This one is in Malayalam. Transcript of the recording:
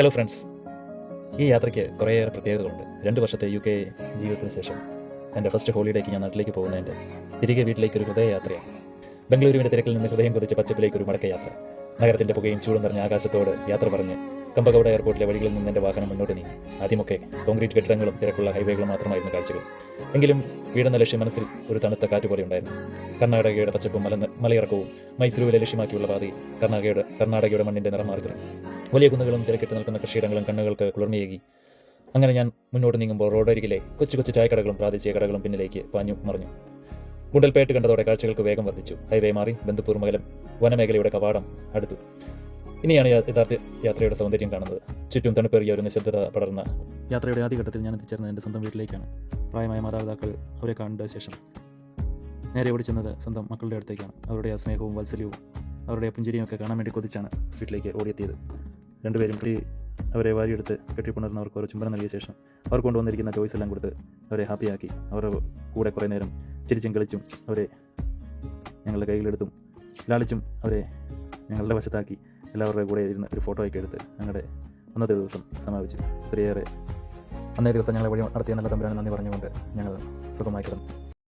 ഹലോ ഫ്രണ്ട്സ്, ഈ യാത്രയ്ക്ക് കുറേയേറെ പ്രത്യേകതകളുണ്ട്. 2 വർഷത്തെ UK ജീവിതത്തിന് ശേഷം എൻ്റെ ഫസ്റ്റ് ഹോളിഡേക്ക് ഞാൻ നാട്ടിലേക്ക് പോകുന്നതിൻ്റെ തിരികെ വീട്ടിലേക്കൊരു ഹൃദയയാത്രയാണ്. ബംഗളൂരുവിൻ്റെ തിരക്കിൽ നിന്ന് ഹൃദയം കൊതിച്ച പച്ചപ്പിലേക്കൊരു മടക്കയാത്ര. നഗരത്തിൻ്റെ പുകയും ചൂടും നിറഞ്ഞ ആകാശത്തോട് യാത്ര പറഞ്ഞ് കമ്പഗൗഡ എയർപോർട്ടിലെ വഴികളിൽ നിന്ന് എൻ്റെ വാഹനം മുന്നോട്ട് നീങ്ങി. ആദ്യമൊക്കെ കോൺക്രീറ്റ് കെട്ടിടങ്ങളും തിരക്കുള്ള ഹൈവേകളും മാത്രമായിരുന്നു കാഴ്ചകൾ. എങ്കിലും വീടുന്ന ലക്ഷ്യം മനസ്സിൽ ഒരു തണുത്ത കാറ്റ് പോലെ ഉണ്ടായിരുന്നു. കർണാടകയുടെ പച്ചപ്പും മലയിറക്കവും മൈസൂരുവിലെ ലക്ഷ്യമാക്കിയുള്ള പാതയിൽ കർണാടകയുടെ മണ്ണിൻ്റെ നിറം മാറി തുടങ്ങി. വലിയ കുന്നുകളും തിരക്കിട്ട് നിൽക്കുന്ന കൃഷിയിടങ്ങളും കണ്ണുകൾക്ക് കുളിർമയേകി. അങ്ങനെ ഞാൻ മുന്നോട്ട് നീങ്ങുമ്പോൾ റോഡരികിലെ കൊച്ചു കൊച്ചു ചായക്കടകളും പ്രാദേശിക കടകളും പിന്നിലേക്ക് പാഞ്ഞു മറിഞ്ഞു. ഗുണ്ടൽപേട്ട് കണ്ടതോടെ കാഴ്ചകൾക്ക് വേഗം വർദ്ധിച്ചു. ഹൈവേ മാറി ബന്ദുപൂർ വനമേഖലയുടെ കവാടം അടുത്തു. ഇനിയാണ് യഥാർത്ഥ യാത്രയുടെ സൗന്ദര്യം കാണുന്നത്. ചുറ്റും തണുപ്പേറിയ ഒരു നിശബ്ദത പടർന്ന യാത്രയുടെ ആദ്യഘട്ടത്തിൽ ഞാൻ എത്തിച്ചേർന്നത് എൻ്റെ സ്വന്തം വീട്ടിലേക്കാണ്. പ്രായമായ മാതാപിതാക്കൾ അവരെ കണ്ട ശേഷം നേരെ ഓടിച്ചെന്നത് സ്വന്തം മക്കളുടെ അടുത്തേക്കാണ്. അവരുടെ ആ സ്നേഹവും വാത്സല്യവും അവരുടെ പുഞ്ചിരിയും ഒക്കെ കാണാൻ വേണ്ടി കൊതിച്ചാണ് വീട്ടിലേക്ക് ഓടിയെത്തിയത്. രണ്ടുപേരും അവരെ വാരിയെടുത്ത് കെട്ടിപ്പുണർന്നവർക്ക് ഒരു ചുംബനം നൽകിയ ശേഷം അവർ കൊണ്ടുവന്നിരിക്കുന്ന ടോയ്സ് എല്ലാം കൊടുത്ത് അവരെ ഹാപ്പിയാക്കി. അവരുടെ കൂടെ കുറേ നേരം ചിരിച്ചും കളിച്ചും അവരെ ഞങ്ങളുടെ കയ്യിലെടുത്തും ലാളിച്ചും അവരെ ഞങ്ങളുടെ വശത്താക്കി എല്ലാവരുടെ കൂടെ ഇരുന്ന് ഒരു ഫോട്ടോ ഒക്കെ എടുത്ത് ഞങ്ങളുടെ അന്നത്തെ ദിവസം സമാപിച്ചു. ഒത്തിരിയേറെ അന്നേ ദിവസം ഞങ്ങളെ വഴി നടത്തിയ നല്ല തമ്പുരാന് നന്ദി പറഞ്ഞുകൊണ്ട് ഞങ്ങൾ സുഖമായി കിടന്നു.